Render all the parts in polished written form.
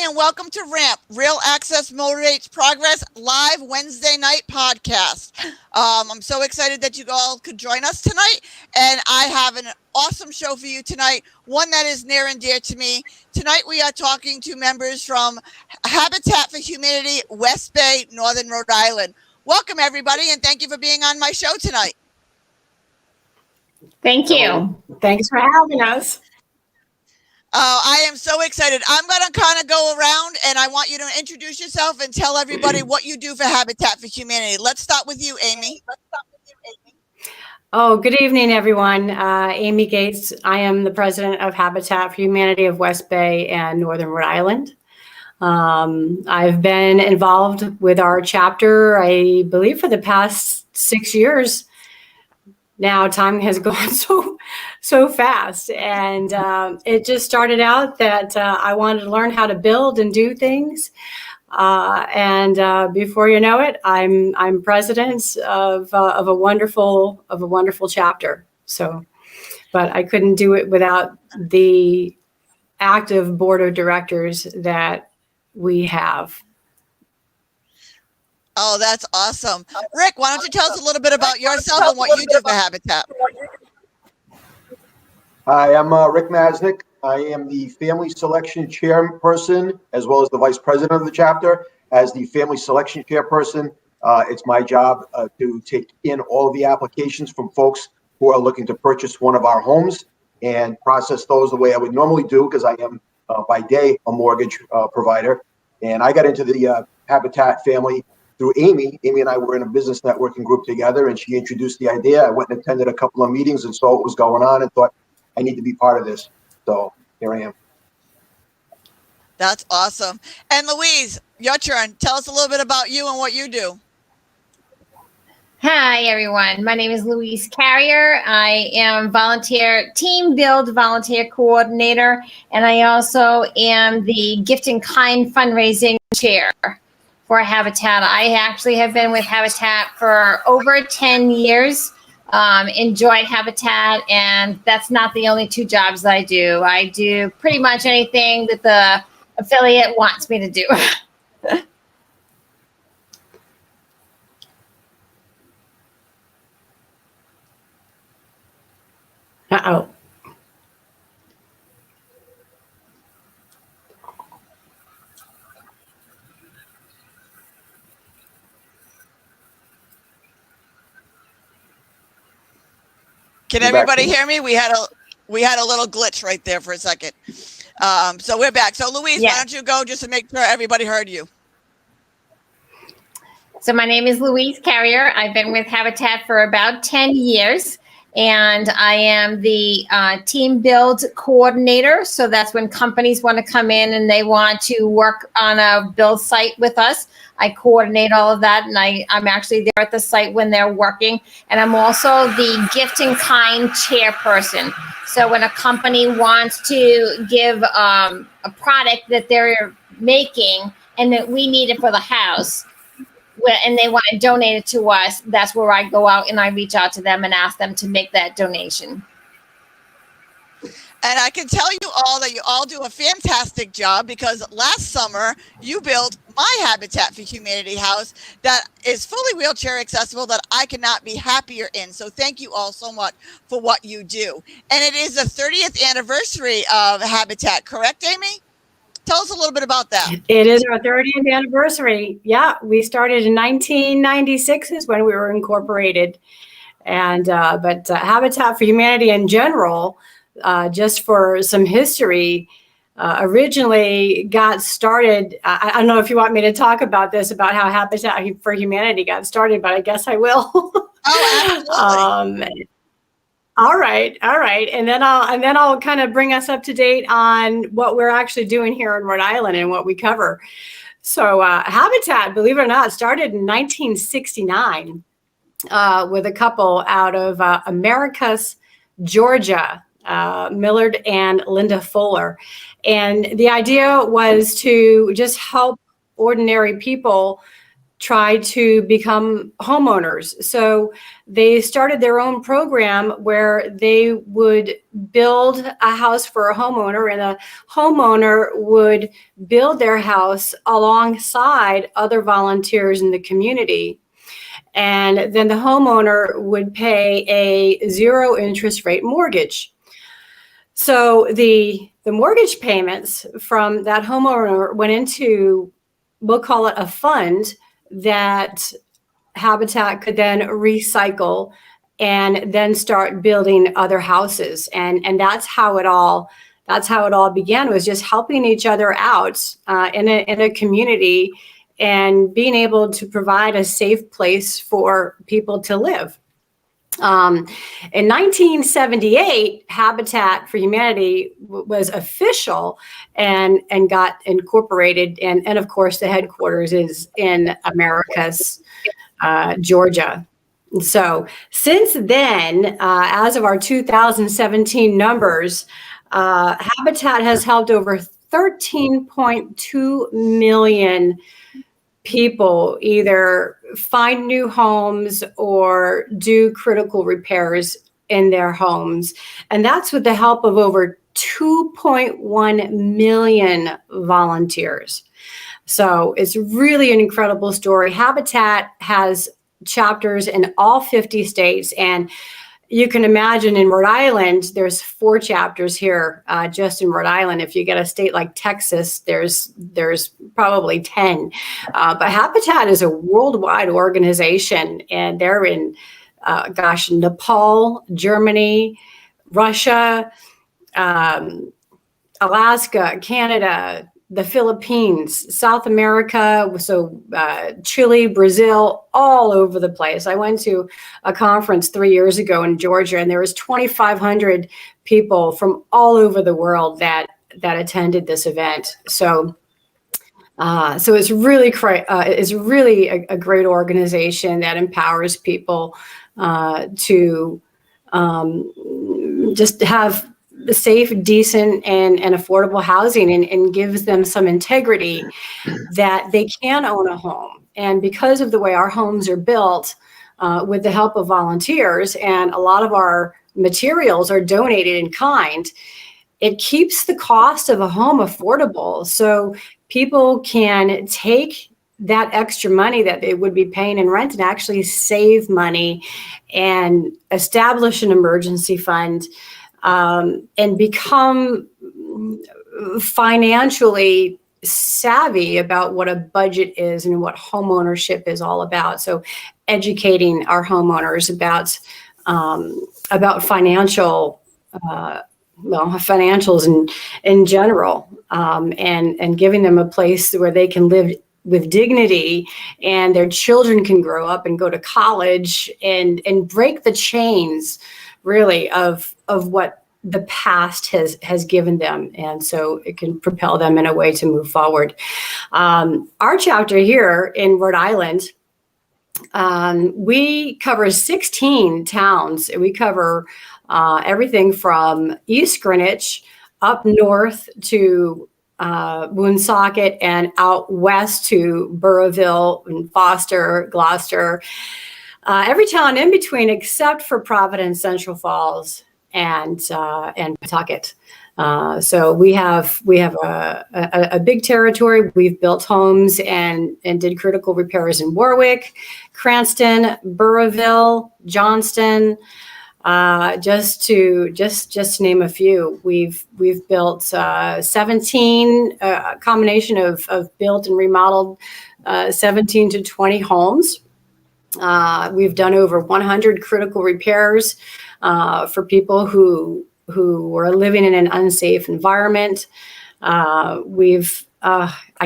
and welcome to RAMP, Real Access Motivates Progress, live Wednesday night podcast. I'm so excited that you all could join us tonight, and I have an awesome show for you tonight, one that is near and dear to me. Tonight we are talking to members from Habitat for Humanity, West Bay, Northern Rhode Island. Welcome, everybody, and thank you for being on my show tonight. Thank you. Thanks for having us. I am so excited. I'm going to kind of go around and I want you to introduce yourself and tell everybody what you do for Habitat for Humanity. Let's start with you, Amy. Oh, good evening, everyone. Amy Gates. I am the president of Habitat for Humanity of West Bay and Northern Rhode Island. I've been involved with our chapter, I believe, for the past 6 years. Now time has gone so fast, and it just started out that I wanted to learn how to build and do things, and before you know it, I'm president of a wonderful chapter. So, but I couldn't do it without the active board of directors that we have. Oh, that's awesome. Rick, why don't you tell us a little bit about yourself and what you do for Habitat? Hi, I'm Rick Masnick. I am the family selection chairperson as well as the vice president of the chapter. As the family selection chairperson, it's my job to take in all of the applications from folks who are looking to purchase one of our homes and process those the way I would normally do, because I am by day a mortgage provider. And I got into the Habitat family through Amy. Amy and I were in a business networking group together, and she introduced the idea. I went and attended a couple of meetings and saw what was going on and thought, I need to be part of this. So here I am. That's awesome. And Louise, your turn. Tell us a little bit about you and what you do. Hi, everyone. My name is Louise Carrier. I am team build volunteer coordinator, and I also am the Gift in Kind fundraising chair for Habitat. I actually have been with Habitat for over 10 years. Enjoyed Habitat, and that's not the only two jobs that I do. I do pretty much anything that the affiliate wants me to do. Uh-oh. Can everybody hear me? We had a little glitch right there for a second. So we're back. So Louise, Why don't you go just to make sure everybody heard you? So my name is Louise Carrier. I've been with Habitat for about 10 years, and I am the team build coordinator. So that's when companies want to come in and they want to work on a build site with us. I coordinate all of that, and I'm actually there at the site when they're working. And I'm also the Gift in Kind chairperson. So when a company wants to give a product that they're making and that we need it for the house, and they want to donate it to us, that's where I go out and I reach out to them and ask them to make that donation. And I can tell you all that you all do a fantastic job, because last summer you built my Habitat for Humanity house that is fully wheelchair accessible, that I cannot be happier in. So thank you all so much for what you do. And it is the 30th anniversary of Habitat, correct, Amy? Tell us a little bit about that. It is our 30th anniversary. Yeah, we started in 1996 is when we were incorporated. And but Habitat for Humanity in general, just for some history, originally got started. I don't know if you want me to talk about this, about how Habitat for Humanity got started, but I guess I will. Oh, absolutely. All right. And then I'll kind of bring us up to date on what we're actually doing here in Rhode Island and what we cover. So Habitat, believe it or not, started in 1969 with a couple out of Americus, Georgia, Millard and Linda Fuller. And the idea was to just help ordinary people try to become homeowners. So they started their own program where they would build a house for a homeowner, and a homeowner would build their house alongside other volunteers in the community. And then the homeowner would pay a 0 interest rate mortgage. So the mortgage payments from that homeowner went into, we'll call it a fund, that Habitat could then recycle and then start building other houses. And that's how it all began, was just helping each other out in a community and being able to provide a safe place for people to live. In 1978, Habitat for Humanity was official and got incorporated. And of course, the headquarters is in Americus, Georgia. So since then, as of our 2017 numbers, Habitat has helped over 13.2 million people either find new homes or do critical repairs in their homes. And that's with the help of over 2.1 million volunteers. So it's really an incredible story. Habitat has chapters in all 50 states, and you can imagine in Rhode Island, there's 4 chapters here just in Rhode Island. If you get a state like Texas, there's probably 10. But Habitat is a worldwide organization, and they're in, Nepal, Germany, Russia, Alaska, Canada, the Philippines, South America, so Chile, Brazil, all over the place. I went to a conference 3 years ago in Georgia, and there was 2,500 people from all over the world that attended this event. So it's really a great organization that empowers people to just have safe, decent, and affordable housing, and gives them some integrity that they can own a home. And because of the way our homes are built, with the help of volunteers, and a lot of our materials are donated in kind, it keeps the cost of a home affordable. So people can take that extra money that they would be paying in rent and actually save money and establish an emergency fund, and become financially savvy about what a budget is and what homeownership is all about. So educating our homeowners about financials in general, and giving them a place where they can live with dignity, and their children can grow up and go to college and break the chains, really, of what the past has given them, and so it can propel them in a way to move forward. Our chapter here in Rhode Island, we cover 16 towns. We cover everything from East Greenwich up north to Woonsocket, and out west to Burrillville and Foster, Gloucester, every town in between except for Providence, Central Falls, and Pawtucket. So we have a big territory. We've built homes and did critical repairs in Warwick, Cranston, Burrillville, Johnston, just to name a few. We've built 17, a combination of built and remodeled 17 to 20 homes. We've done over 100 critical repairs for people who were living in an unsafe environment. I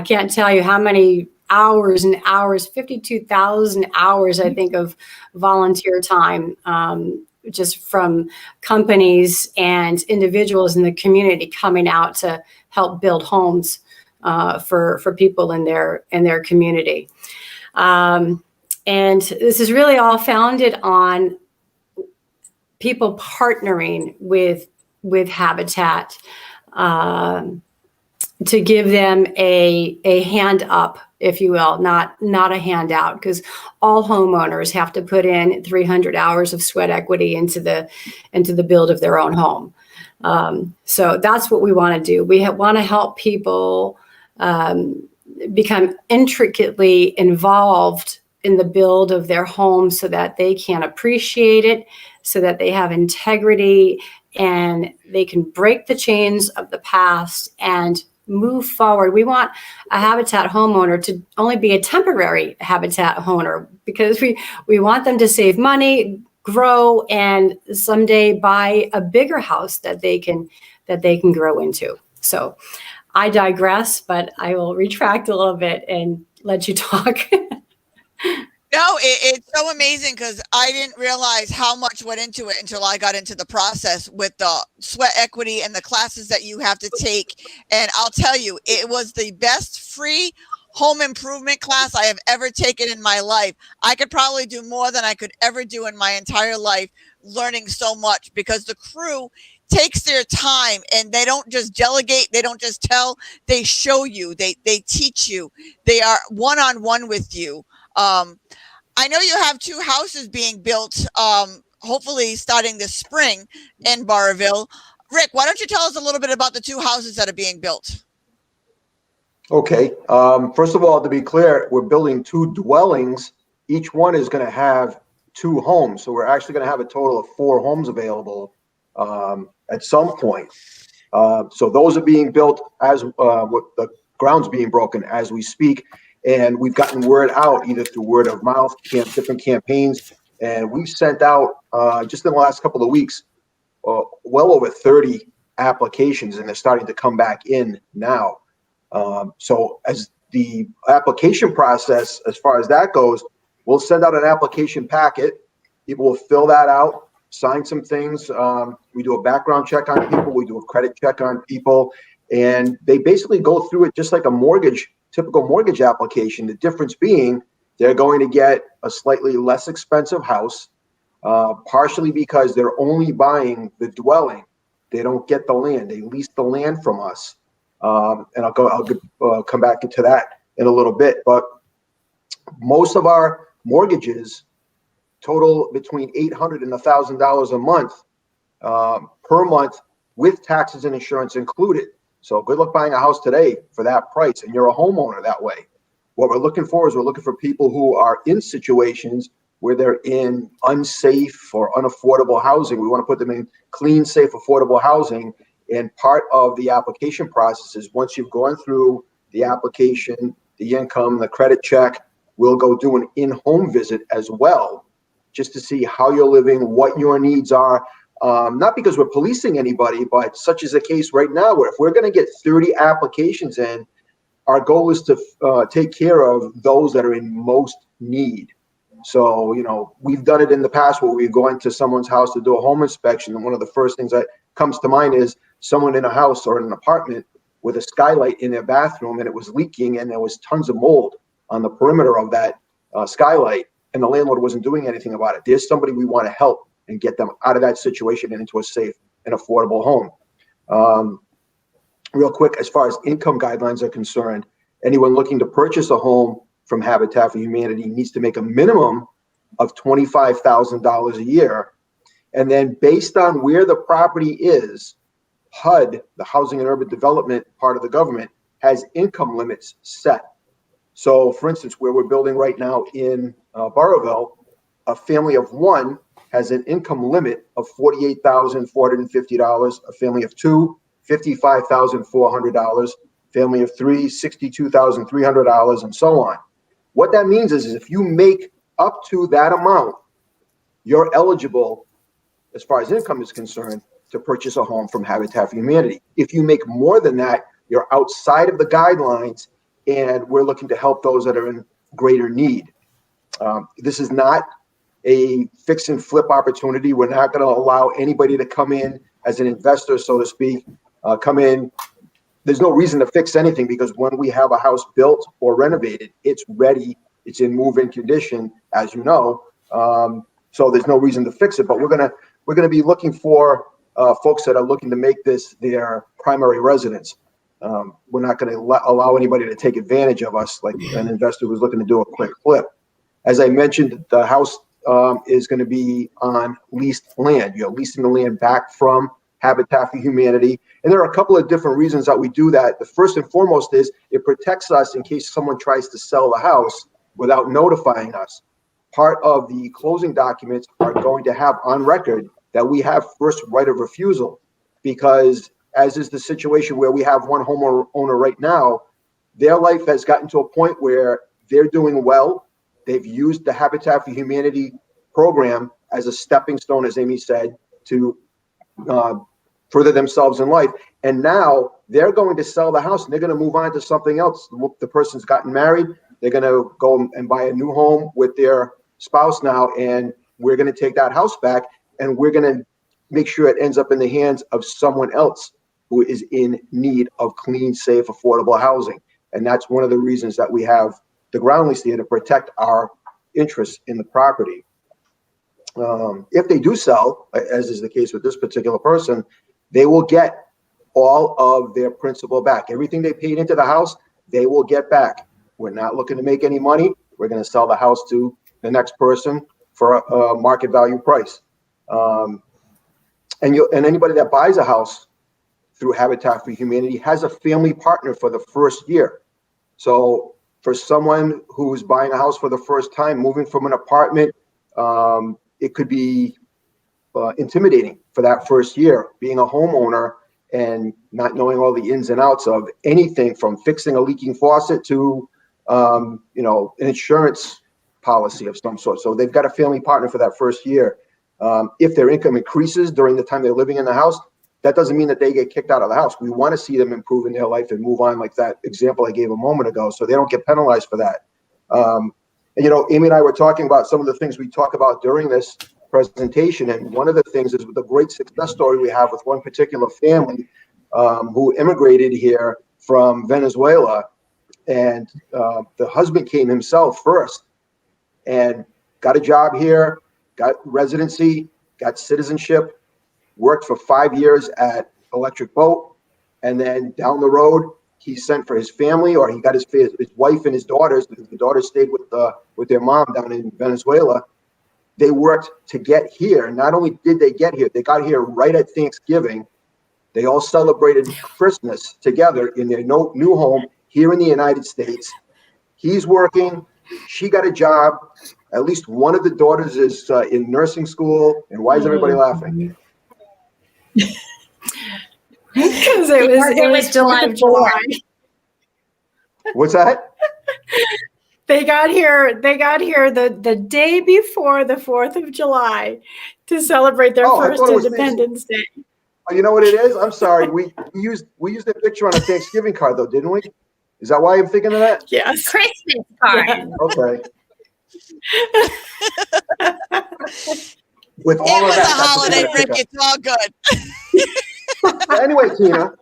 can't tell you how many hours and hours, 52,000 hours, I think, of volunteer time, just from companies and individuals in the community coming out to help build homes for people in their community. And this is really all founded on people partnering with Habitat to give them a hand up if you will, not a handout, because all homeowners have to put in 300 hours of sweat equity into the build of their own home. So that's what we want to do. We want to help people become intricately involved in the build of their home so that they can appreciate it, so that they have integrity, and they can break the chains of the past and move forward. We want a Habitat homeowner to only be a temporary Habitat homeowner, because we want them to save money, grow, and someday buy a bigger house that they can grow into. So I digress, but I will retract a little bit and let you talk. No, it's so amazing, because I didn't realize how much went into it until I got into the process with the sweat equity and the classes that you have to take. And I'll tell you, it was the best free home improvement class I have ever taken in my life. I could probably do more than I could ever do in my entire life, learning so much, because the crew takes their time and they don't just delegate, they don't just tell, they show you, they teach you, they are one-on-one with you. I know you have 2 houses being built, hopefully starting this spring in Barrville. Rick, why don't you tell us a little bit about the 2 houses that are being built? Okay. First of all, to be clear, we're building 2 dwellings. Each one is going to have 2 homes. So we're actually going to have a total of 4 homes available at some point. So those are being built as with the ground's being broken as we speak. And we've gotten word out either through word of mouth, different campaigns. And we've sent out just in the last couple of weeks, well over 30 applications, and they're starting to come back in now. So as the application process, as far as that goes, we'll send out an application packet. People will fill that out, sign some things. We do a background check on people. We do a credit check on people. And they basically go through it just like a typical mortgage application. The difference being they're going to get a slightly less expensive house, partially because they're only buying the dwelling. They don't get the land. They lease the land from us. And I'll come back into that in a little bit. But most of our mortgages total between $800 and $1,000 a month per month, with taxes and insurance included. So good luck buying a house today for that price, and you're a homeowner that way. What we're looking for is people who are in situations where they're in unsafe or unaffordable housing. We want to put them in clean, safe, affordable housing. And part of the application process is once you've gone through the application, the income, the credit check, we'll go do an in-home visit as well, just to see how you're living, what your needs are. Not because we're policing anybody, but such is the case right now, where if we're going to get 30 applications in, our goal is to take care of those that are in most need. So, we've done it in the past where we've gone to someone's house to do a home inspection. And one of the first things that comes to mind is someone in a house or in an apartment with a skylight in their bathroom, and it was leaking, and there was tons of mold on the perimeter of that skylight, and the landlord wasn't doing anything about it. There's somebody we want to help and get them out of that situation and into a safe and affordable home. Real quick, as far as income guidelines are concerned, anyone looking to purchase a home from Habitat for Humanity needs to make a minimum of $25,000 a year. And then based on where the property is, HUD, the Housing and Urban Development part of the government, has income limits set. So for instance, where we're building right now in Barrville, a family of 1 has an income limit of $48,450, a family of 2, $55,400, family of 3, $62,300, and so on. What that means is if you make up to that amount, you're eligible, as far as income is concerned, to purchase a home from Habitat for Humanity. If you make more than that, you're outside of the guidelines, and we're looking to help those that are in greater need. This is not a fix and flip opportunity. We're not going to allow anybody to come in as an investor, so to speak, come in. There's no reason to fix anything, because when we have a house built or renovated, it's ready. It's in move-in condition, as you know. So there's no reason to fix it. But we're gonna be looking for folks that are looking to make this their primary residence. We're not going to allow anybody to take advantage of us like an investor who's looking to do a quick flip. As I mentioned, the house is going to be on leased land. You're leasing the land back from Habitat for Humanity. And there are a couple of different reasons that we do that. The first and foremost is it protects us in case someone tries to sell the house without notifying us. Part of the closing documents are going to have on record that we have first right of refusal, because as is the situation where we have one homeowner right now, their life has gotten to a point where they're doing well. They've used the Habitat for Humanity program as a stepping stone, as Amy said, to further themselves in life. And now they're going to sell the house and they're going to move on to something else. The person's gotten married. They're going to go and buy a new home with their spouse now. And we're going to take that house back and we're going to make sure it ends up in the hands of someone else who is in need of clean, safe, affordable housing. And that's one of the reasons that we have the ground lease there, to protect our interests in the property. If they do sell, as is the case with this particular person, they will get all of their principal back. Everything they paid into the house, they will get back. We're not looking to make any money. We're going to sell the house to the next person for a market value price. And anybody that buys a house through Habitat for Humanity has a family partner for the first year. So for someone who's buying a house for the first time, moving from an apartment, it could be intimidating for that first year, being a homeowner and not knowing all the ins and outs of anything from fixing a leaking faucet to, an insurance policy of some sort. So they've got a family partner for that first year. If their income increases during the time they're living in the house, that doesn't mean that they get kicked out of the house. We want to see them improve in their life and move on, like that example I gave a moment ago, so they don't get penalized for that. Amy and I were talking about some of the things we talk about during this presentation, and one of the things is the great success story we have with one particular family who immigrated here from Venezuela, and the husband came himself first and got a job here, got residency, got citizenship, worked for 5 years at Electric Boat, and then down the road, he sent for his family, or he got his wife and his daughters, because the daughters stayed with their mom down in Venezuela. They worked to get here. Not only did they get here, they got here right at Thanksgiving. They all celebrated Christmas together in their new home here in the United States. He's working. She got a job. At least one of the daughters is in nursing school. And why is everybody laughing? Because it was July 4th. What's that? They got here the day before the 4th of July to celebrate their first Independence Day. Oh, you know what it is? I'm sorry. We used a picture on a Thanksgiving card though, didn't we? Is that why I'm thinking of that? Yes. Christmas card. Yeah. Okay. With all It of was that, a holiday, Rick. It's all good. Anyway, Tina.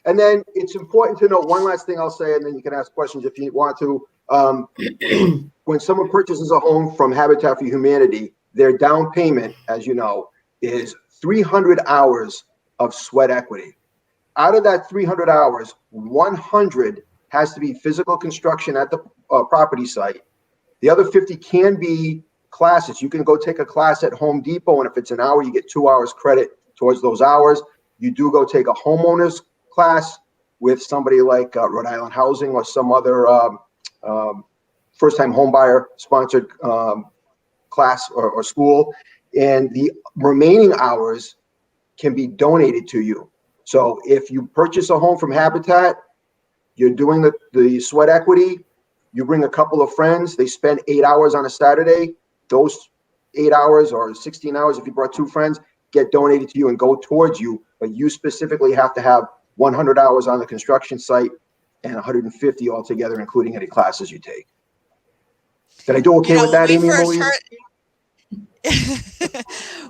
And then it's important to know one last thing I'll say, and then you can ask questions if you want to. When someone purchases a home from Habitat for Humanity, their down payment, as you know, is 300 hours of sweat equity. Out of that 300 hours, 100 has to be physical construction at the property site. The other 50 can be classes. You can go take a class at Home Depot, and if it's an hour, you get 2 hours credit towards those hours. You do go take a homeowner's class with somebody like Rhode Island Housing or some other first-time homebuyer sponsored class or school, and the remaining hours can be donated to you. So if you purchase a home from Habitat, you're doing the sweat equity, you bring a couple of friends, they spend 8 hours on a Saturday, those 8 hours or 16 hours if you brought 2 friends get donated to you and go towards you, but you specifically have to have 100 hours on the construction site and 150 altogether, including any classes you take. Did I do okay with that, Amy Louise?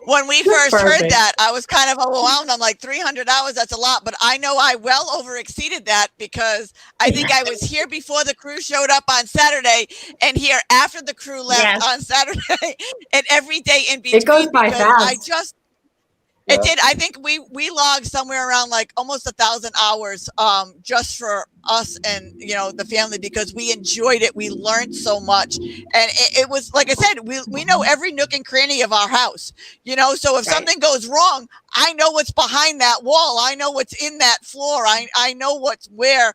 When we first heard that, I was kind of overwhelmed. I'm like, 300 hours, that's a lot. But I know I well over exceeded that, because I think I was here before the crew showed up on Saturday and here after the crew left on Saturday and every day in between. It goes by fast. It did. I think we logged somewhere around like almost 1,000 hours just for us and the family, because we enjoyed it. We learned so much, and it was like I said, we know every nook and cranny of our house. So if something goes wrong, I know what's behind that wall. I know what's in that floor. I know what's where.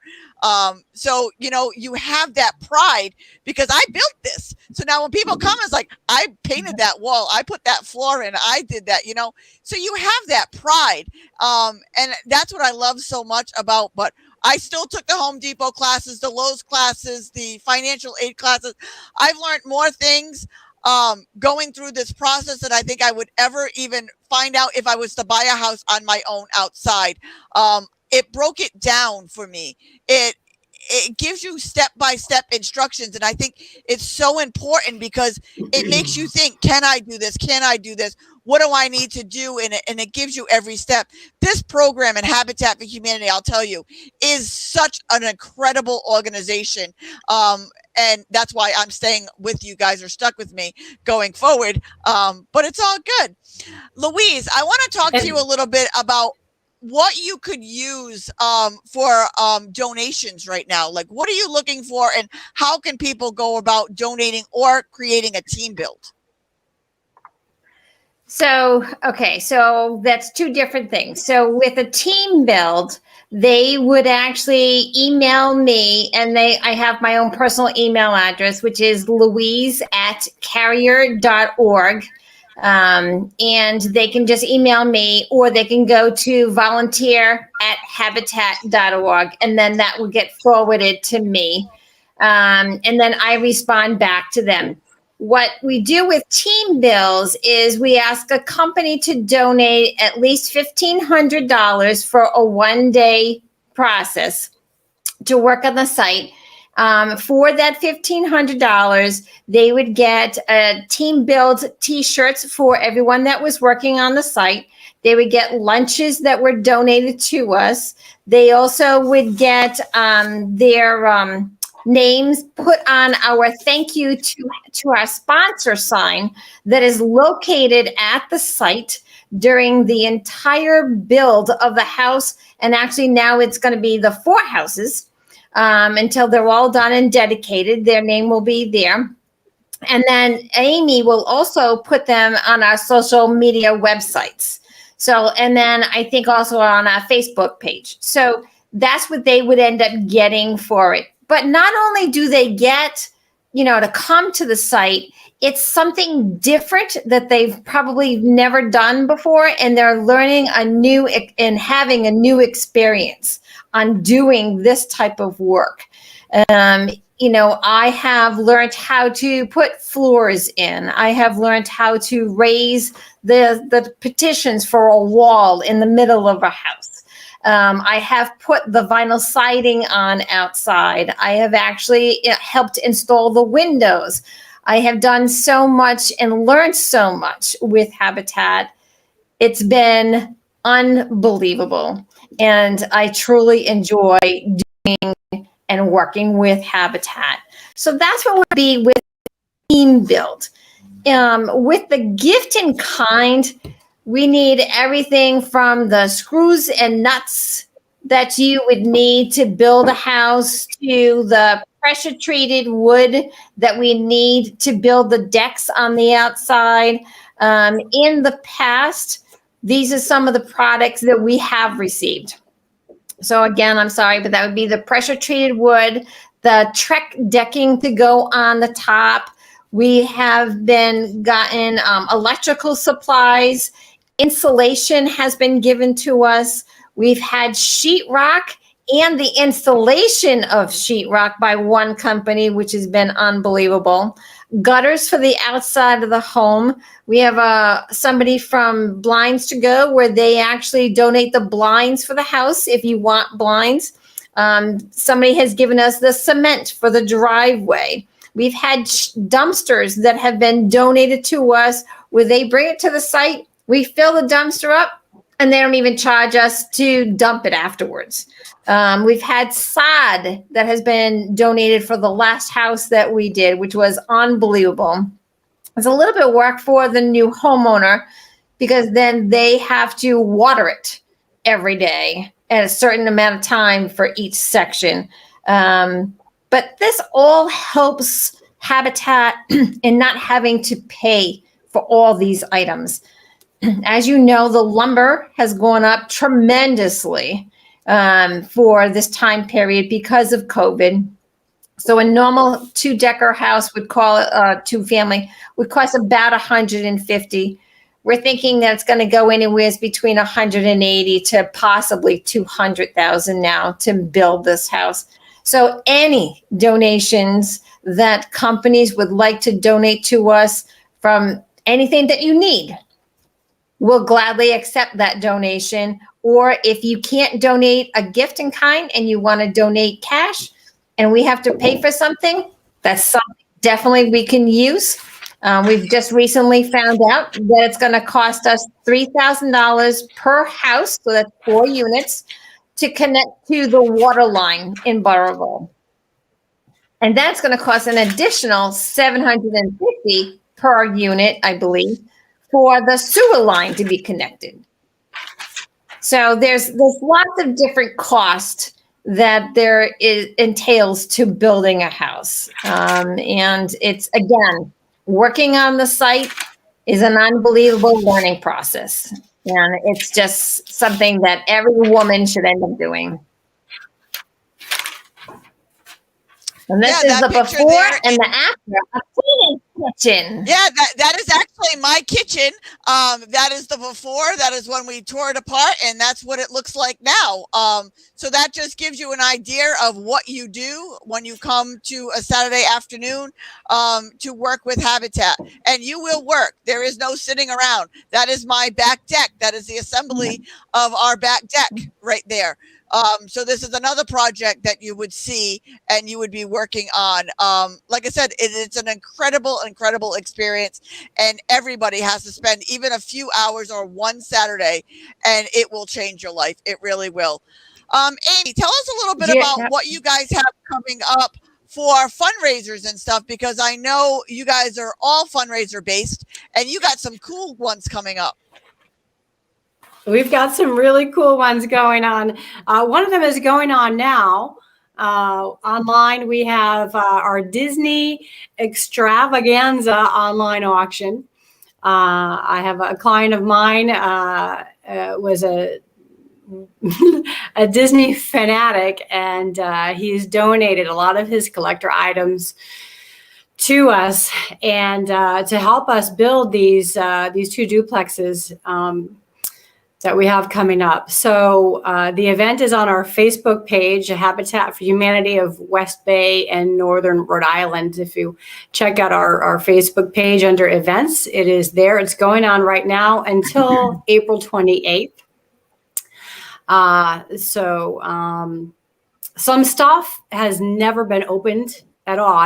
So you have that pride because I built this. So now when people come, it's like I painted that wall, I put that floor in, I did that. So you have that pride, and that's what I love so much about. But I still took the Home Depot classes, the Lowe's classes, the financial aid classes. I've learned more things going through this process than I think I would ever even find out if I was to buy a house on my own outside. It broke it down for me. It gives you step-by-step instructions. And I think it's so important because it makes you think, can I do this? Can I do this? What do I need to do? And it gives you every step. This program in Habitat for Humanity, I'll tell you, is such an incredible organization. And that's why I'm staying with you guys, or stuck with me going forward. But it's all good. Louise, I want to talk to you a little bit about what you could use for donations right now. Like, what are you looking for, and how can people go about donating or creating a team build? So that's two different things. So with a team build, they would actually email me, and I have my own personal email address, which is louise@carrier.org. And they can just email me, or they can go to volunteer@habitat.org, and then that will get forwarded to me. And then I respond back to them. What we do with team bills is we ask a company to donate at least $1,500 for a one-day process to work on the site. For that $1,500, they would get team build t-shirts for everyone that was working on the site. They would get lunches that were donated to us. They also would get their names put on our thank you to our sponsor sign that is located at the site during the entire build of the house. And actually now it's going to be the 4 houses. Until they're all done and dedicated, their name will be there. And then Amy will also put them on our social media websites. So, and then I think also on our Facebook page. So that's what they would end up getting for it. But not only do they get, to come to the site, it's something different that they've probably never done before. And they're learning and having a new experience on doing this type of work. I have learned how to put floors in. I have learned how to raise the petitions for a wall in the middle of a house. I have put the vinyl siding on outside. I have actually helped install the windows. I have done so much and learned so much with Habitat. It's been unbelievable. And I truly enjoy doing and working with Habitat. So that's what would be with team build. With the gift in kind, we need everything from the screws and nuts that you would need to build a house to the pressure treated wood that we need to build the decks on the outside. In the past, these are some of the products that we have received. So again, I'm sorry, but that would be the pressure treated wood, the Trek decking to go on the top. We have gotten electrical supplies. Insulation has been given to us. We've had sheetrock and the installation of sheetrock by one company, which has been unbelievable. Gutters for the outside of the home. We have somebody from Blinds to Go where they actually donate the blinds for the house if you want blinds. Somebody has given us the cement for the driveway. We've had dumpsters that have been donated to us where they bring it to the site. We fill the dumpster up and they don't even charge us to dump it afterwards. We've had sod that has been donated for the last house that we did, which was unbelievable. It's a little bit of work for the new homeowner because then they have to water it every day at a certain amount of time for each section. But this all helps Habitat in not having to pay for all these items. As you know, the lumber has gone up tremendously for this time period because of COVID. So a normal two-decker house would two-family would cost about $150. We're thinking that it's going to go anywhere between $180 to possibly $200,000 now to build this house. So any donations that companies would like to donate to us from anything that you need, we'll gladly accept that donation. Or if you can't donate a gift in kind and you want to donate cash and we have to pay for something, that's something definitely we can use. We've just recently found out that it's going to cost us $3,000 per house, so that's 4 units, to connect to the water line in Burrillville. And that's going to cost an additional $750 per unit, I believe, for the sewer line to be connected. So there's lots of different costs that entails to building a house. And it's, again, working on the site is an unbelievable learning process. And it's just something that every woman should end up doing. And this is the before and the after of cleaning kitchen. Yeah, that is actually my kitchen. That is the before. That is when we tore it apart, and that's what it looks like now. So that just gives you an idea of what you do when you come to a Saturday afternoon to work with Habitat. And you will work. There is no sitting around. That is my back deck. That is the assembly of our back deck right there. So this is another project that you would see and you would be working on. Like I said, it's an incredible experience, and everybody has to spend even a few hours or one Saturday, and it will change your life. It really will. Amy, tell us a little bit about what you guys have coming up for fundraisers and stuff, because I know you guys are all fundraiser based and you got some cool ones coming up. We've got some really cool ones going on. One of them is going on now. Online, we have our Disney Extravaganza online auction. I have a client of mine was a Disney fanatic, and he's donated a lot of his collector items to us, and to help us build these 2 duplexes that we have coming up. So the event is on our Facebook page, Habitat for Humanity of West Bay and Northern Rhode Island. If you check out our Facebook page under events, it is there. It's going on right now until April 28th. Some stuff has never been opened at all.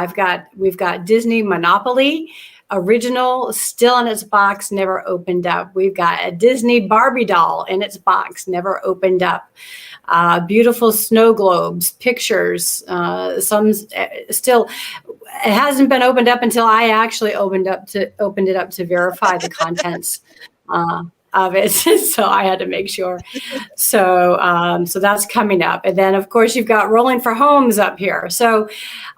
We've got Disney Monopoly original, still in its box, never opened up. We've got a Disney Barbie doll in its box, never opened up. Beautiful snow globes, pictures, some still. It hasn't been opened up until I actually opened it up to verify the contents of it. So I had to make sure. So that's coming up. And then of course you've got Rolling for Homes up here. So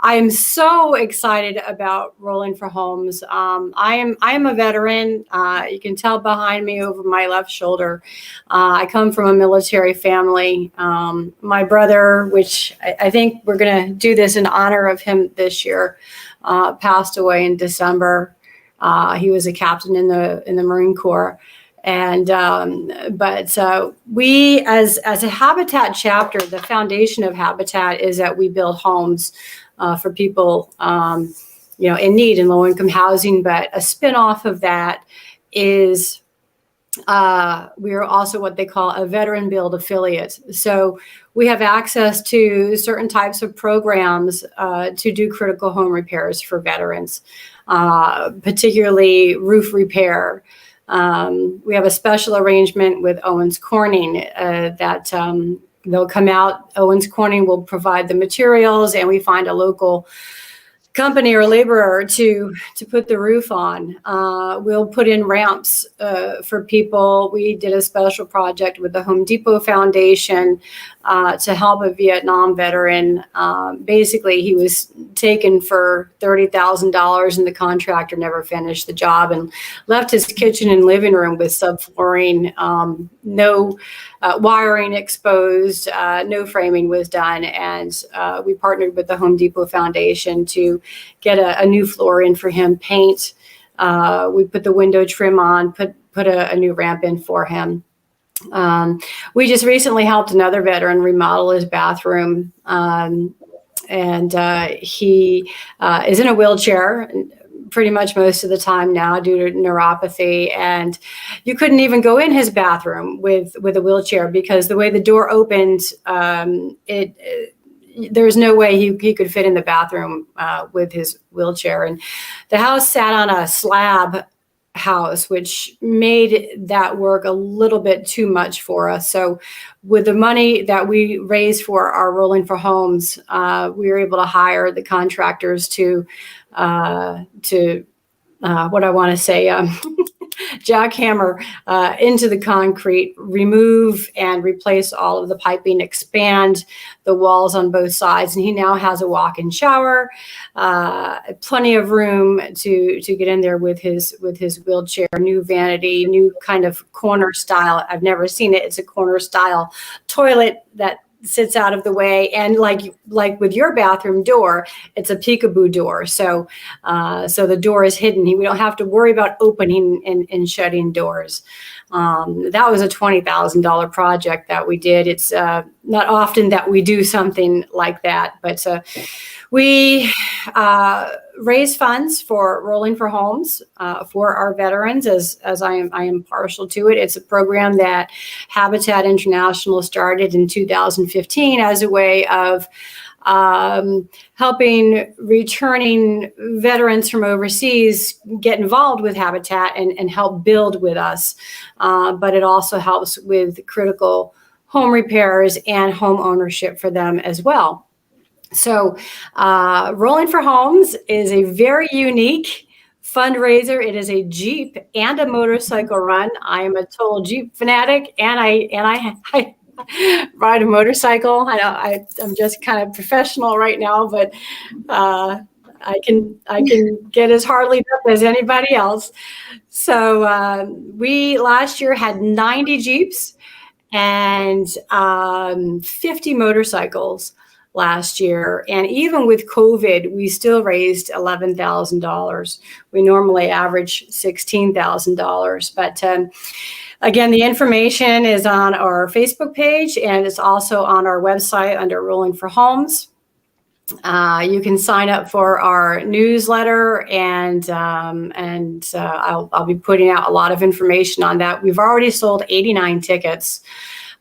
I'm so excited about Rolling for Homes. I am a veteran. You can tell behind me over my left shoulder. I come from a military family. My brother, which I think we're going to do this in honor of him this year, passed away in December. He was a captain in the Marine Corps. And but we, as a Habitat chapter, the foundation of Habitat is that we build homes for people, in need in low income housing. But a spinoff of that is we are also what they call a veteran build affiliate. So we have access to certain types of programs to do critical home repairs for veterans, particularly roof repair. We have a special arrangement with Owens Corning that they'll come out. Owens Corning will provide the materials, and we find a local company or laborer to put the roof on. We'll put in ramps for people. We did a special project with the Home Depot Foundation to help a Vietnam veteran. Basically, he was taken for $30,000 and the contractor never finished the job and left his kitchen and living room with subflooring, no wiring exposed, no framing was done. And we partnered with the Home Depot Foundation to get a new floor in for him, paint. We put the window trim on, put a new ramp in for him. We just recently helped another veteran remodel his bathroom. And he is in a wheelchair pretty much most of the time now due to neuropathy. And you couldn't even go in his bathroom with a wheelchair because the way the door opened, there's no way he could fit in the bathroom with his wheelchair. And the house sat on a slab house, which made that work a little bit too much for us. So with the money that we raised for our Rolling for Homes, we were able to hire the contractors to what I want to say, jackhammer into the concrete, remove and replace all of the piping, expand the walls on both sides. And he now has a walk-in shower, plenty of room to get in there with his wheelchair, new vanity, new kind of corner style. I've never seen it. It's a corner style toilet that sits out of the way, and like with your bathroom door, it's a peekaboo door. So the door is hidden. We don't have to worry about opening and shutting doors. That was a $20,000 project that we did. It's not often that we do something like that, but we raise funds for Rolling for Homes for our veterans, as I am partial to it. It's a program that Habitat International started in 2015 as a way of helping returning veterans from overseas get involved with Habitat and help build with us. But it also helps with critical home repairs and home ownership for them as well. So Rolling for Homes is a very unique fundraiser. It is a Jeep and a motorcycle run. I am a total Jeep fanatic, and I ride a motorcycle. I know I'm just kind of professional right now, but I can get as hard up as anybody else. So we last year had 90 Jeeps and 50 motorcycles last year. And even with COVID, we still raised $11,000. We normally average $16,000. But again, the information is on our Facebook page, and it's also on our website under Rolling for Homes. You can sign up for our newsletter, and I'll be putting out a lot of information on that. We've already sold 89 tickets.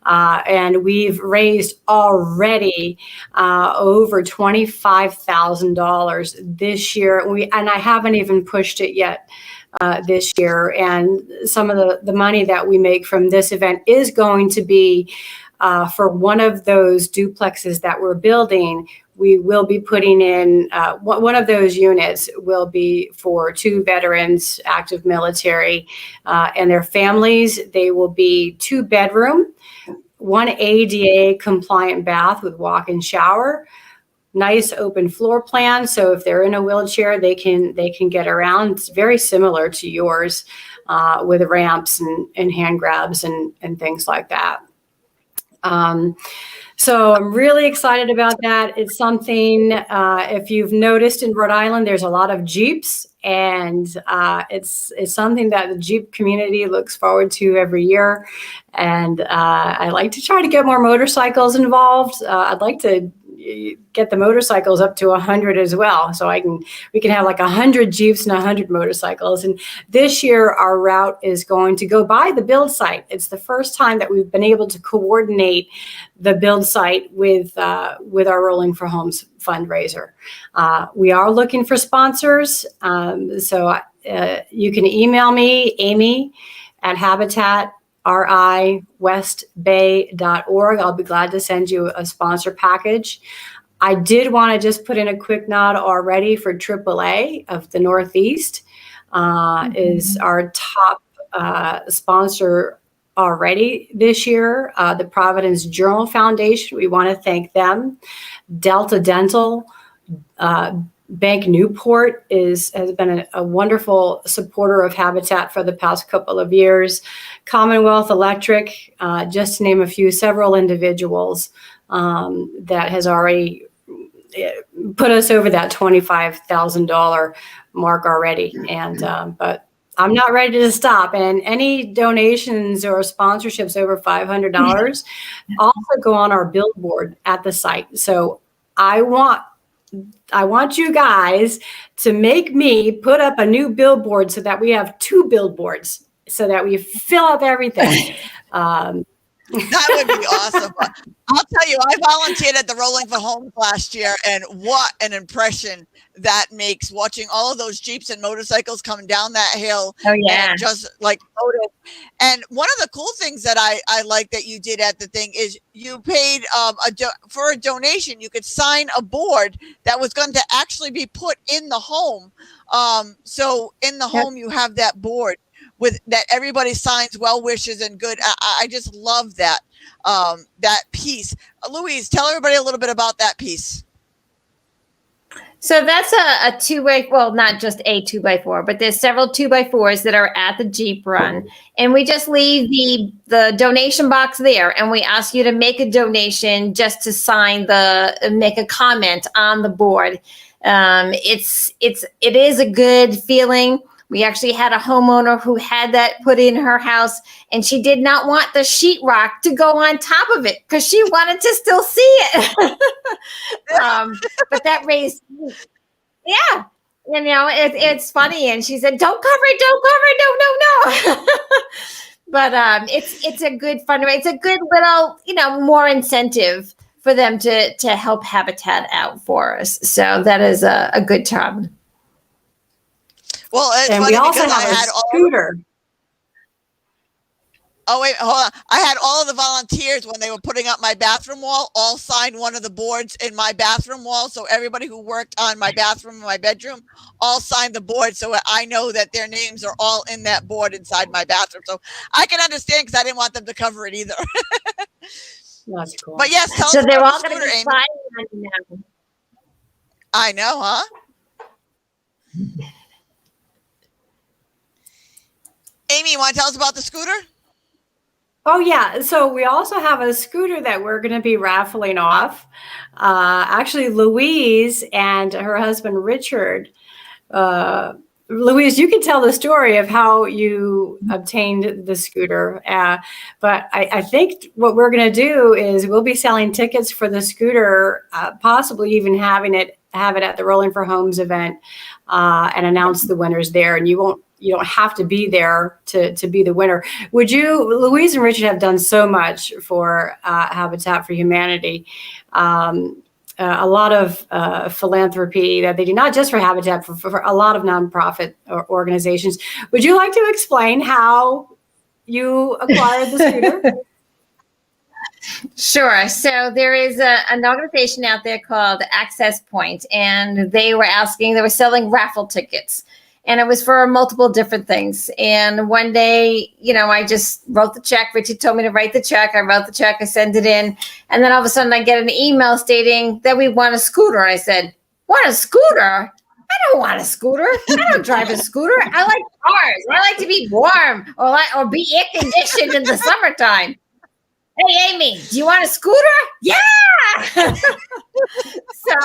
And we've raised already over $25,000 this year. And I haven't even pushed it yet this year. And some of the money that we make from this event is going to be for one of those duplexes that we're building. We will be putting in one of those units will be for 2 veterans, active military, and their families. They will be 2-bedroom, 1 ADA compliant bath with walk-in shower, nice open floor plan. So if they're in a wheelchair, they can get around. It's very similar to yours with ramps and hand grabs and things like that. So I'm really excited about that. It's something, if you've noticed in Rhode Island, there's a lot of Jeeps, and it's something that the Jeep community looks forward to every year. And I like to try to get more motorcycles involved. I'd like to get the motorcycles up to 100 as well. So we can have like 100 Jeeps and 100 motorcycles. And this year our route is going to go by the build site. It's the first time that we've been able to coordinate the build site with our Rolling for Homes fundraiser. We are looking for sponsors. So you can email me, Amy, at habitatRIWestBay.org. I'll be glad to send you a sponsor package. I did want to just put in a quick nod already for AAA of the Northeast, is our top sponsor already this year. The Providence Journal Foundation, we want to thank them. Delta Dental, Bank Newport has been a wonderful supporter of Habitat for the past couple of years. Commonwealth Electric, just to name a few, several individuals that has already put us over that $25,000 mark already. And but I'm not ready to stop. And any donations or sponsorships over $500 also go on our billboard at the site. So I want you guys to make me put up a new billboard so that we have 2 billboards so that we fill up everything. That would be awesome. I'll tell you, I volunteered at the Rolling for Homes last year, and what an impression that makes, watching all of those Jeeps and motorcycles coming down that hill. Oh, yeah. And just like, and one of the cool things that I like that you did at the thing is you paid for a donation. You could sign a board that was going to actually be put in the home. So in the home, you have that board with that everybody signs well wishes and good. I just love that that piece. Louise, tell everybody a little bit about that piece. So that's a 2x, well, not just a 2x4, but there's several 2x4s that are at the Jeep run. And we just leave the donation box there, and we ask you to make a donation just to make a comment on the board. It is a good feeling. We actually had a homeowner who had that put in her house, and she did not want the sheetrock to go on top of it because she wanted to still see it. But that raised, yeah, it's funny. And she said, "Don't cover it, no." But it's a good fundraiser. It's a good little, more incentive for them to help Habitat out for us. So that is a good job. Well, it's and funny we also because have a scooter. Oh, wait, hold on. I had all of the volunteers when they were putting up my bathroom wall all signed one of the boards in my bathroom wall. So everybody who worked on my bathroom and my bedroom all signed the board. So I know that their names are all in that board inside my bathroom. So I can understand because I didn't want them to cover it either. That's cool. But yes, tell So us they're about all the going to scooter, be Amy. signing now. I know, huh? Amy, you want to tell us about the scooter? Oh, yeah. So we also have a scooter that we're going to be raffling off. Actually, Louise and her husband, Richard. Louise, you can tell the story of how you obtained the scooter. But I think what we're going to do is we'll be selling tickets for the scooter, possibly even have it at the Rolling for Homes event and announce the winners there. And you don't have to be there to be the winner. Louise and Richard have done so much for Habitat for Humanity. A lot of philanthropy that they do, not just for Habitat, for a lot of nonprofit organizations. Would you like to explain how you acquired the scooter? Sure. So there is an organization out there called Access Point, and they were selling raffle tickets. And it was for multiple different things. And one day, I just wrote the check. Richard told me to write the check. I wrote the check. I sent it in. And then all of a sudden I get an email stating that we want a scooter. And I said, "Want a scooter? I don't want a scooter. I don't drive a scooter. I like cars. I like to be warm or be air conditioned in the summertime. Hey, Amy, do you want a scooter?" Yeah. So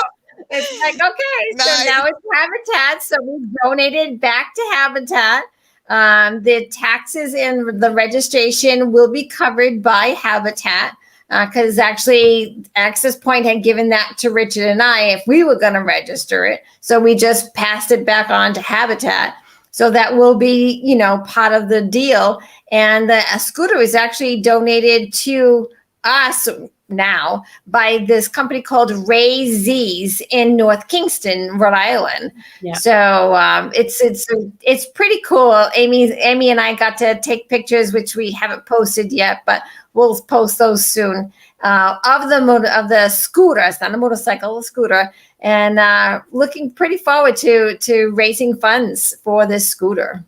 it's like, okay, Nice. So now it's Habitat. So we donated back to Habitat. The taxes and the registration will be covered by Habitat because actually Access Point had given that to Richard and I if we were going to register it. So we just passed it back on to Habitat. So that will be, part of the deal. And a scooter is actually donated to us now by this company called Ray's in North Kingston, Rhode Island. Yeah. So it's pretty cool. Amy and I got to take pictures, which we haven't posted yet, but we'll post those soon. Of the scooter, it's not a motorcycle, a scooter, and looking pretty forward to raising funds for this scooter.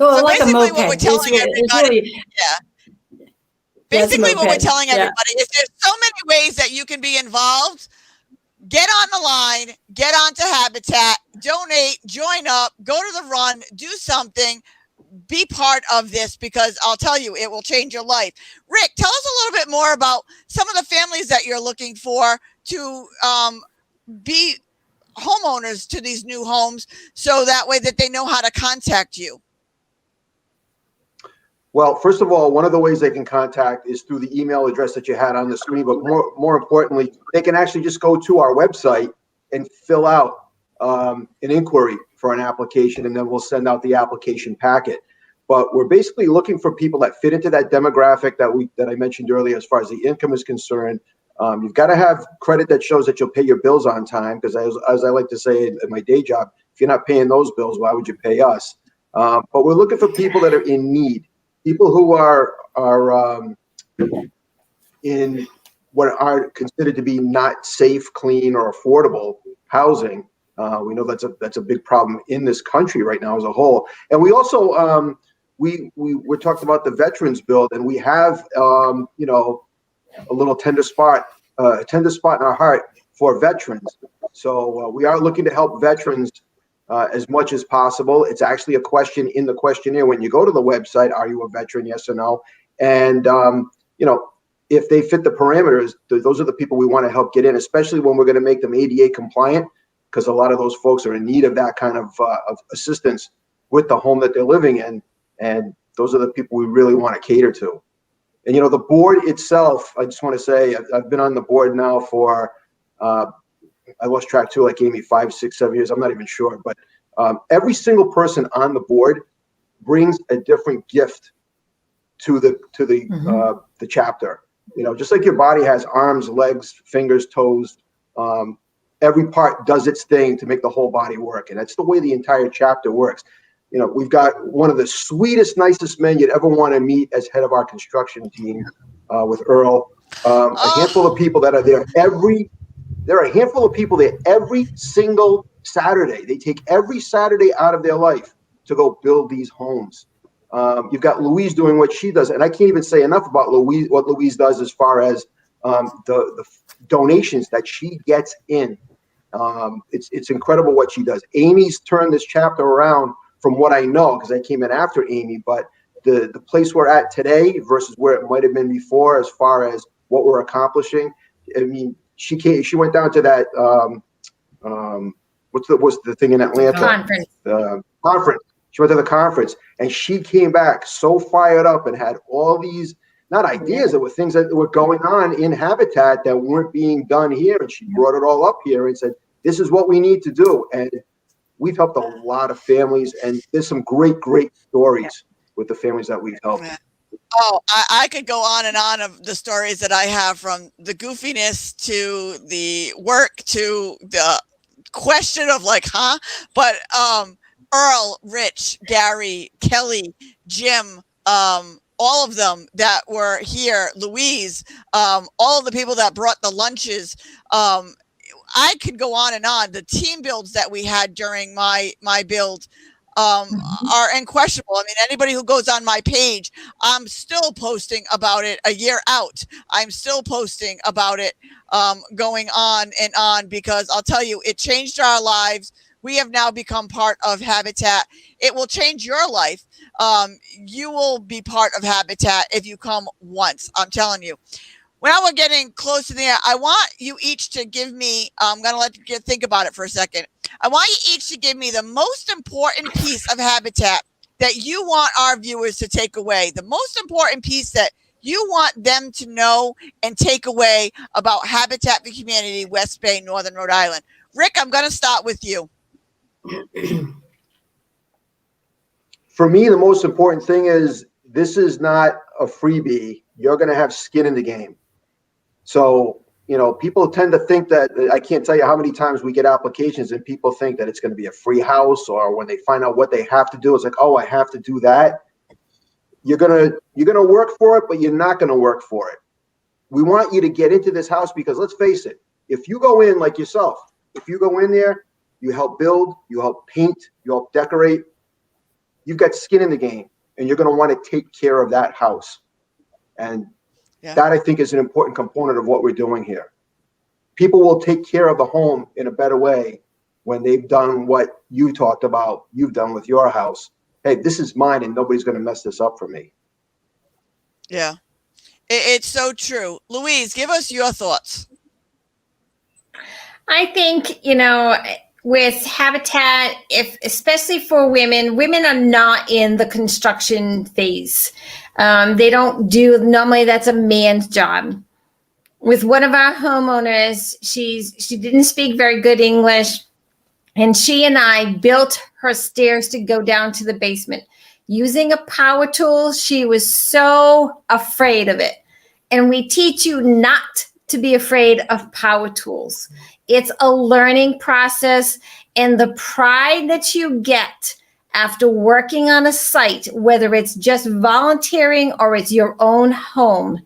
Well, So like a basically moped. what we're telling everybody, Basically, what we're telling everybody is there's so many ways that you can be involved. Get on the line, get onto Habitat, donate, join up, go to the run, do something, be part of this, because I'll tell you, it will change your life. Rick, tell us a little bit more about some of the families that you're looking for to be homeowners to these new homes, so that way that they know how to contact you. Well, first of all, one of the ways they can contact is through the email address that you had on the screen. But more importantly, they can actually just go to our website and fill out an inquiry for an application, and then we'll send out the application packet. But we're basically looking for people that fit into that demographic that I mentioned earlier as far as the income is concerned. You've got to have credit that shows that you'll pay your bills on time, because as I like to say at my day job, if you're not paying those bills, why would you pay us? But we're looking for people that are in need. People who are in what are considered to be not safe, clean, or affordable housing. We know that's a big problem in this country right now as a whole. And we also we talked about the veterans bill, and we have a little tender spot in our heart for veterans. So we are looking to help veterans as much as possible. It's actually a question in the questionnaire when you go to the website: are you a veteran, yes or no? And if they fit the parameters, those are the people we want to help get in, especially when we're going to make them ADA compliant, because a lot of those folks are in need of that kind of assistance with the home that they're living in, and those are the people we really want to cater to. And the board itself, I just want to say, I've been on the board now for I lost track too, like Amy, 5, 6, 7 years. I'm not even sure, but every single person on the board brings a different gift to the chapter. Just like your body has arms, legs, fingers, toes, every part does its thing to make the whole body work, and that's the way the entire chapter works. We've got one of the sweetest, nicest men you'd ever want to meet as head of our construction team, with Earl. A handful of people that are there There are a handful of people there every single Saturday. They take every Saturday out of their life to go build these homes. You've got Louise doing what she does, and I can't even say enough about what Louise does as far as the donations that she gets in. It's incredible what she does. Amy's turned this chapter around, from what I know, because I came in after Amy, but the place we're at today versus where it might have been before, as far as what we're accomplishing. I mean, she went down to that what's the thing in Atlanta? Conference. She went to the conference, and she came back so fired up and had all these, not ideas, there were things that were going on in Habitat that weren't being done here, and she brought it all up here and said, this is what we need to do. And we've helped a lot of families, and there's some great stories with the families that we've helped. Oh, I could go on and on of the stories that I have, from the goofiness to the work to the question of like, huh? But Earl, Rich, Gary, Kelly, Jim, all of them that were here, Louise, all of the people that brought the lunches. I could go on and on. The team builds that we had during my build are unquestionable. I mean, anybody who goes on my page, I'm still posting about it a year out. I'm still posting about it going on and on, because I'll tell you, it changed our lives. We have now become part of Habitat. It will change your life. You will be part of Habitat if you come once. I'm telling you. Now we're getting close to the end. I want you each to give me, I'm going to let you think about it for a second. I want you each to give me the most important piece of Habitat that you want our viewers to take away. The most important piece that you want them to know and take away about Habitat for Humanity, West Bay, Northern Rhode Island. Rick, I'm going to start with you. For me, the most important thing is this is not a freebie. you're going to have skin in the game. So, people tend to think that, I can't tell you how many times we get applications and people think that it's going to be a free house, or when they find out what they have to do, it's like, oh, I have to do that. You're going to work for it, but you're not going to work for it. We want you to get into this house because, let's face it, if you go in like yourself, if you go in there, you help build, you help paint, you help decorate, you've got skin in the game, and you're going to want to take care of that house. And that, I think, is an important component of what we're doing here. People will take care of the home in a better way when they've done what you talked about, you've done with your house. Hey, this is mine and nobody's going to mess this up for me. Yeah, it's so true. Louise, give us your thoughts. I think, with Habitat, especially for women are not in the construction phase. They don't normally that's a man's job. With one of our homeowners, she didn't speak very good English, and she and I built her stairs to go down to the basement using a power tool. She was so afraid of it. And we teach you not to be afraid of power tools. It's a learning process, and the pride that you get after working on a site, whether it's just volunteering or it's your own home,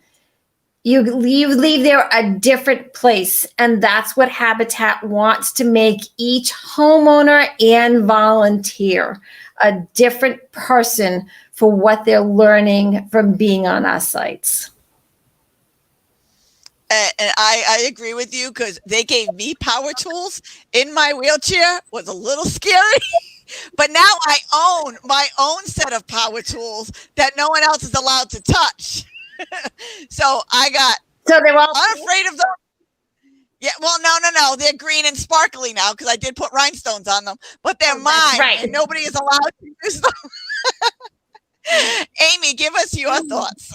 you leave there a different place. And that's what Habitat wants to make each homeowner and volunteer a different person for what they're learning from being on our sites. And I agree with you, because they gave me power tools in my wheelchair. Was a little scary, but now I own my own set of power tools that no one else is allowed to touch. So they're all unafraid of them. Yeah, well, no. They're green and sparkly now because I did put rhinestones on them, but they're mine, right, and nobody is allowed to use them. Amy, give us your thoughts.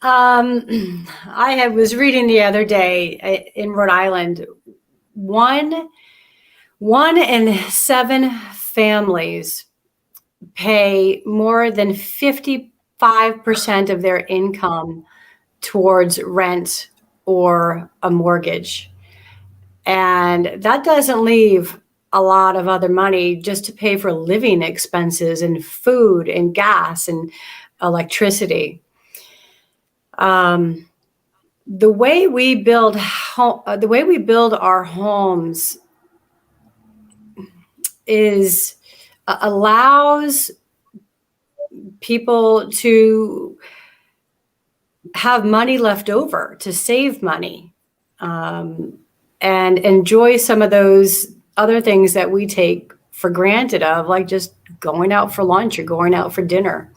I was reading the other day in Rhode Island, one in 7 families pay more than 55% of their income towards rent or a mortgage. And that doesn't leave a lot of other money just to pay for living expenses and food and gas and electricity. The way we build our homes allows people to have money left over to save money, and enjoy some of those other things that we take for granted of, like just going out for lunch or going out for dinner.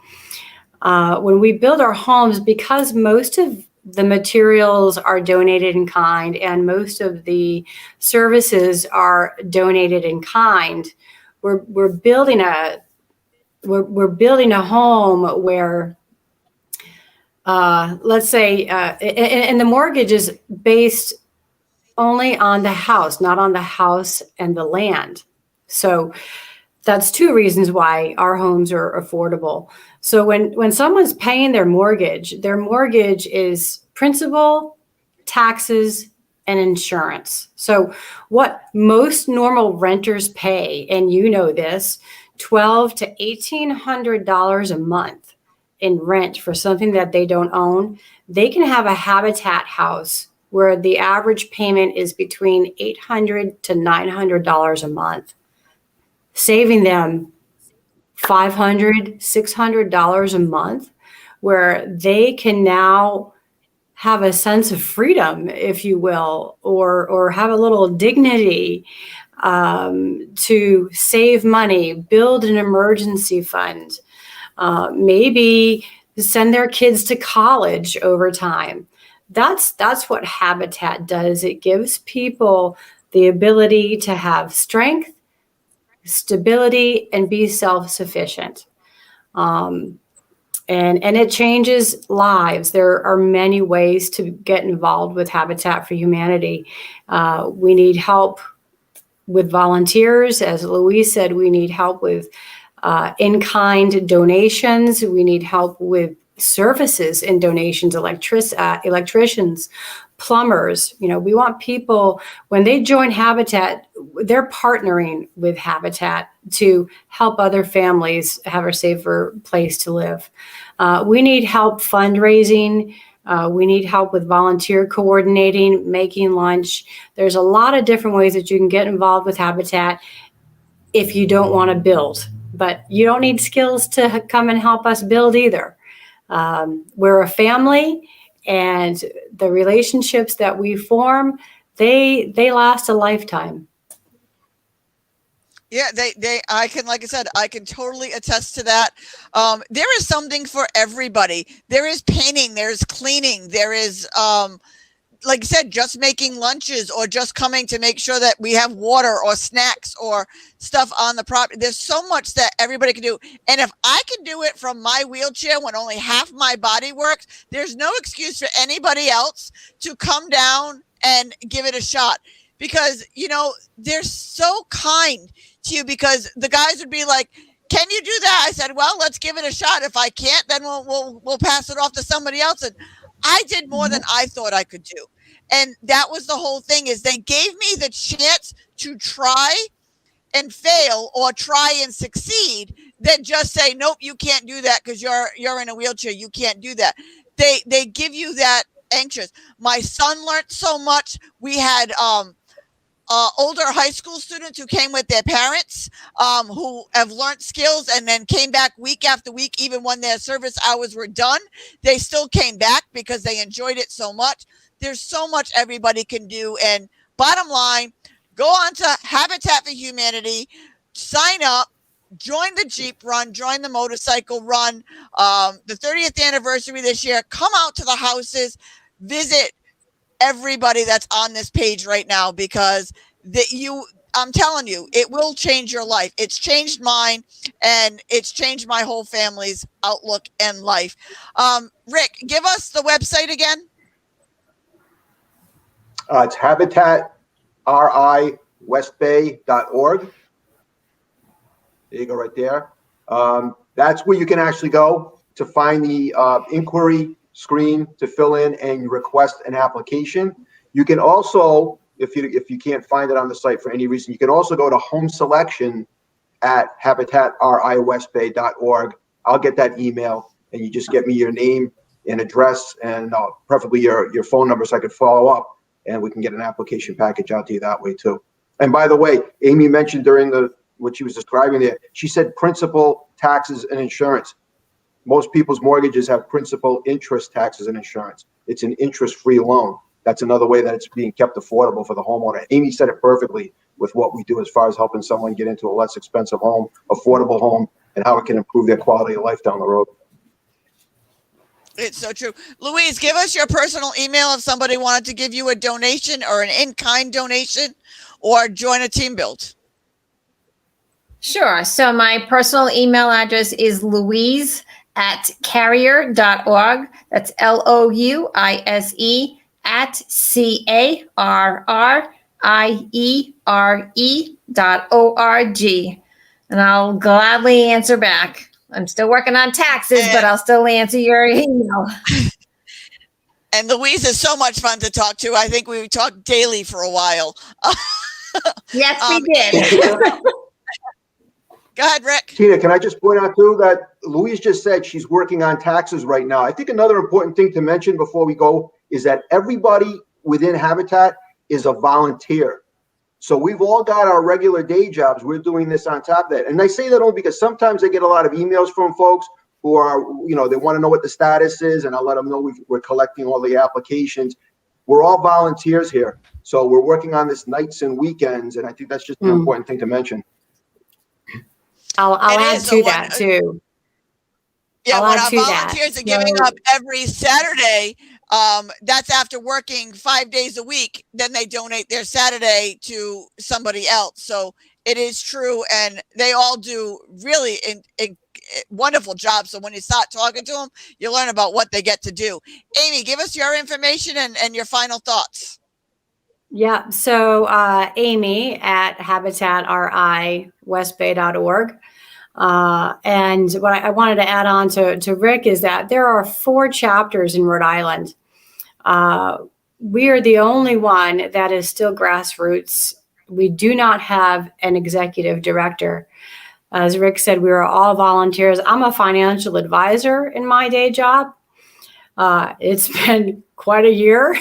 When we build our homes, because most of the materials are donated in kind and most of the services are donated in kind, we're building a home where, let's say, and the mortgage is based only on the house, not on the house and the land. So that's 2 reasons why our homes are affordable. So when someone's paying their mortgage is principal, taxes, and insurance. So what most normal renters pay, and you know this, $1,200 to $1,800 a month in rent for something that they don't own, they can have a Habitat house where the average payment is between $800 to $900 a month, saving them $500, $600 a month, where they can now have a sense of freedom, if you will, or have a little dignity, to save money, build an emergency fund, maybe send their kids to college over time. That's what Habitat does. It gives people the ability to have strength, stability, and be self-sufficient. And it changes lives. There are many ways to get involved with Habitat for Humanity. We need help with volunteers. As Louise said, we need help with in-kind donations. We need help with services and donations, electricians, plumbers. We want people, when they join Habitat, they're partnering with Habitat to help other families have a safer place to live. We need help fundraising. We need help with volunteer coordinating, making lunch. There's a lot of different ways that you can get involved with Habitat if you don't want to build. But you don't need skills to come and help us build either. We're a family, and the relationships that we form, they last a lifetime. Yeah, I can, like I said, I can totally attest to that. There is something for everybody. There is painting, there's cleaning, there is, like you said, just making lunches, or just coming to make sure that we have water or snacks or stuff on the property. There's so much that everybody can do. And if I can do it from my wheelchair when only half my body works, there's no excuse for anybody else to come down and give it a shot. Because, they're so kind to you, because the guys would be like, can you do that? I said, well, let's give it a shot. If I can't, then we'll pass it off to somebody else. And I did more than I thought I could do. And that was the whole thing, is they gave me the chance to try and fail, or try and succeed, than just say, nope, you can't do that because you're in a wheelchair. You can't do that. They give you that anxious. My son learned so much. We had older high school students who came with their parents, who have learned skills and then came back week after week. Even when their service hours were done, they still came back because they enjoyed it so much. There's so much everybody can do. And bottom line, go on to Habitat for Humanity, sign up, join the Jeep run, join the motorcycle run. The 30th anniversary this year, come out to the houses, visit everybody that's on this page right now, because I'm telling you, it will change your life. It's changed mine, and it's changed my whole family's outlook and life. Rick, give us the website again. It's habitatRIWestBay.org. There you go, right there. That's where you can actually go to find the inquiry screen to fill in and request an application. You can also, if you can't find it on the site for any reason, you can also go to home selection at habitatriwestbay.org. I'll get that email, and you just get me your name and address, and preferably your phone number, so I could follow up, and we can get an application package out to you that way too. And by the way, Amy mentioned during what she was describing there, she said principal, taxes, and insurance. Most people's mortgages have principal, interest, taxes, and insurance. It's an interest-free loan. That's another way that it's being kept affordable for the homeowner. Amy said it perfectly with what we do as far as helping someone get into a less expensive home, affordable home, and how it can improve their quality of life down the road. It's so true. Louise, give us your personal email if somebody wanted to give you a donation, or an in-kind donation, or join a team build. Sure. So my personal email address is louise@carrier.org. That's LOUISE @CARRIERE.org. And I'll gladly answer back. I'm still working on taxes, but I'll still answer your email. And Louise is so much fun to talk to. I think we talked daily for a while. Yes, we did. Go ahead, Rick. Tina, can I just point out too that Louise just said she's working on taxes right now. I think another important thing to mention before we go is that everybody within Habitat is a volunteer. So we've all got our regular day jobs. We're doing this on top of that. And I say that only because sometimes I get a lot of emails from folks who are, they want to know what the status is, and I'll let them know we're collecting all the applications. We're all volunteers here. So we're working on this nights and weekends, and I think that's just an important thing to mention. I'll add to that too. Yeah, when our volunteers are giving up every Saturday, that's after working 5 days a week, then they donate their Saturday to somebody else. So it is true, and they all do really wonderful jobs. So when you start talking to them, you learn about what they get to do. Amy, give us your information and your final thoughts. Yeah, so Amy at habitatriwestbay.org. And what I wanted to add on to Rick is that there are 4 chapters in Rhode Island. We are the only one that is still grassroots. We do not have an executive director. As Rick said, we are all volunteers. I'm a financial advisor in my day job. It's been quite a year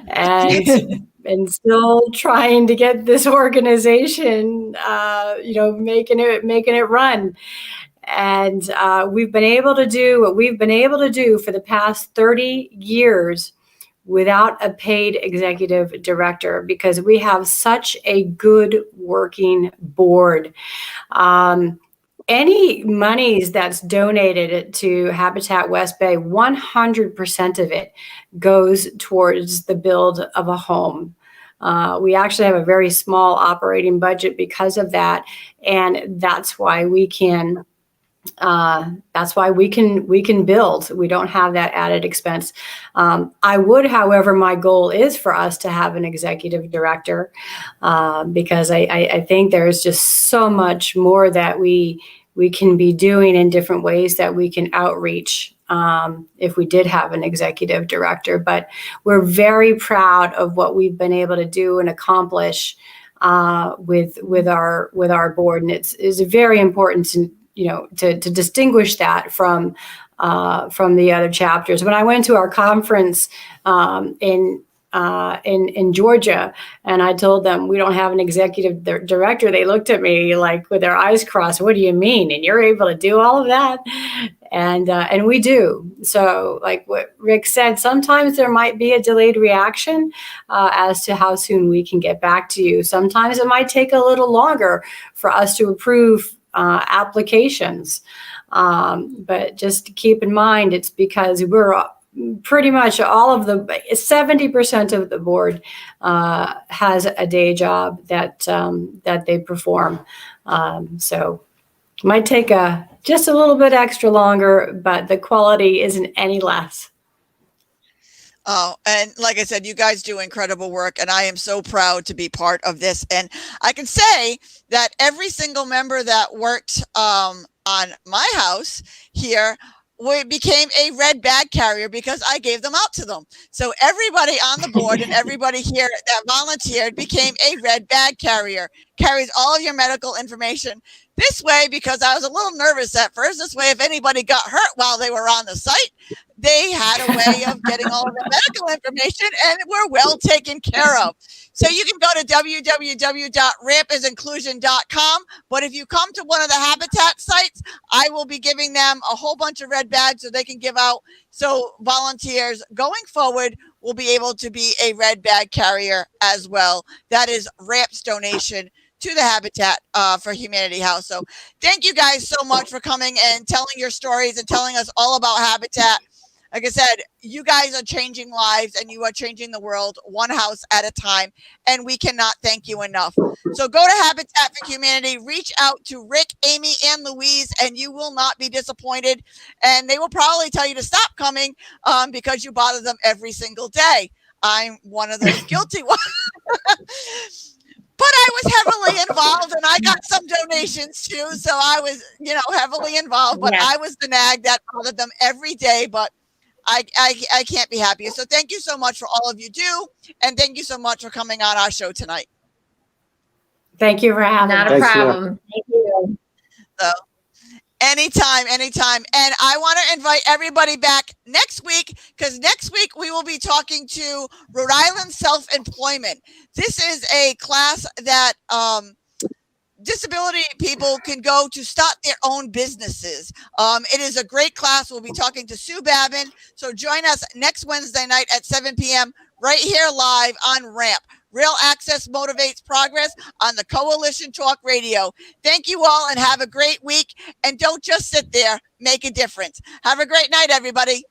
and still trying to get this organization, making it run. And we've been able to do what we've been able to do for the past 30 years without a paid executive director, because we have such a good working board. Any monies that's donated to Habitat West Bay, 100% of it goes towards the build of a home. We actually have a very small operating budget because of that, and that's why we can build. We don't have that added expense. I would, however, my goal is for us to have an executive director, because I think there's just so much more that we can be doing in different ways that we can outreach if we did have an executive director. But we're very proud of what we've been able to do and accomplish with our board, and it's very important to distinguish that from the other chapters. When I went to our conference in Georgia, and I told them we don't have an executive director, they looked at me like with their eyes crossed. What do you mean? And you're able to do all of that? And we do. So, like what Rick said, sometimes there might be a delayed reaction as to how soon we can get back to you. Sometimes it might take a little longer for us to approve applications. But just keep in mind, it's because we're pretty much all of the 70% of the board has a day job that they perform. So it might take just a little bit extra longer, but the quality isn't any less. Oh, and like I said, you guys do incredible work, and I am so proud to be part of this. And I can say that every single member that worked on my house here became a red bag carrier because I gave them out to them. So everybody on the board and everybody here that volunteered became a red bag carrier, carries all of your medical information. This way, because I was a little nervous at first, this way, if anybody got hurt while they were on the site, they had a way of getting all of the medical information and were well taken care of. So you can go to www.rampasinclusion.com. But if you come to one of the Habitat sites, I will be giving them a whole bunch of red bags so they can give out. So volunteers going forward will be able to be a red bag carrier as well. That is Ramp's donation to the Habitat for Humanity House. So thank you guys so much for coming and telling your stories and telling us all about Habitat. Like I said, you guys are changing lives and you are changing the world one house at a time. And we cannot thank you enough. So go to Habitat for Humanity, reach out to Rick, Amy, and Louise, and you will not be disappointed. And they will probably tell you to stop coming because you bother them every single day. I'm one of those guilty ones. But I was heavily involved and I got some donations too. So I was, heavily involved, but I was the nag that bothered them every day. But I can't be happier. So thank you so much for all of you do. And thank you so much for coming on our show tonight. Thank you for having us. Not a problem. Thank you. So anytime. And I want to invite everybody back next week, because next week we will be talking to Rhode Island self-employment. This is a class that disability people can go to start their own businesses. It is a great class. We'll be talking to Sue Babin. So join us next Wednesday night at 7 p.m. right here live on RAMP. Real Access Motivates Progress on the Coalition Talk Radio. Thank you all and have a great week. And don't just sit there, make a difference. Have a great night, everybody.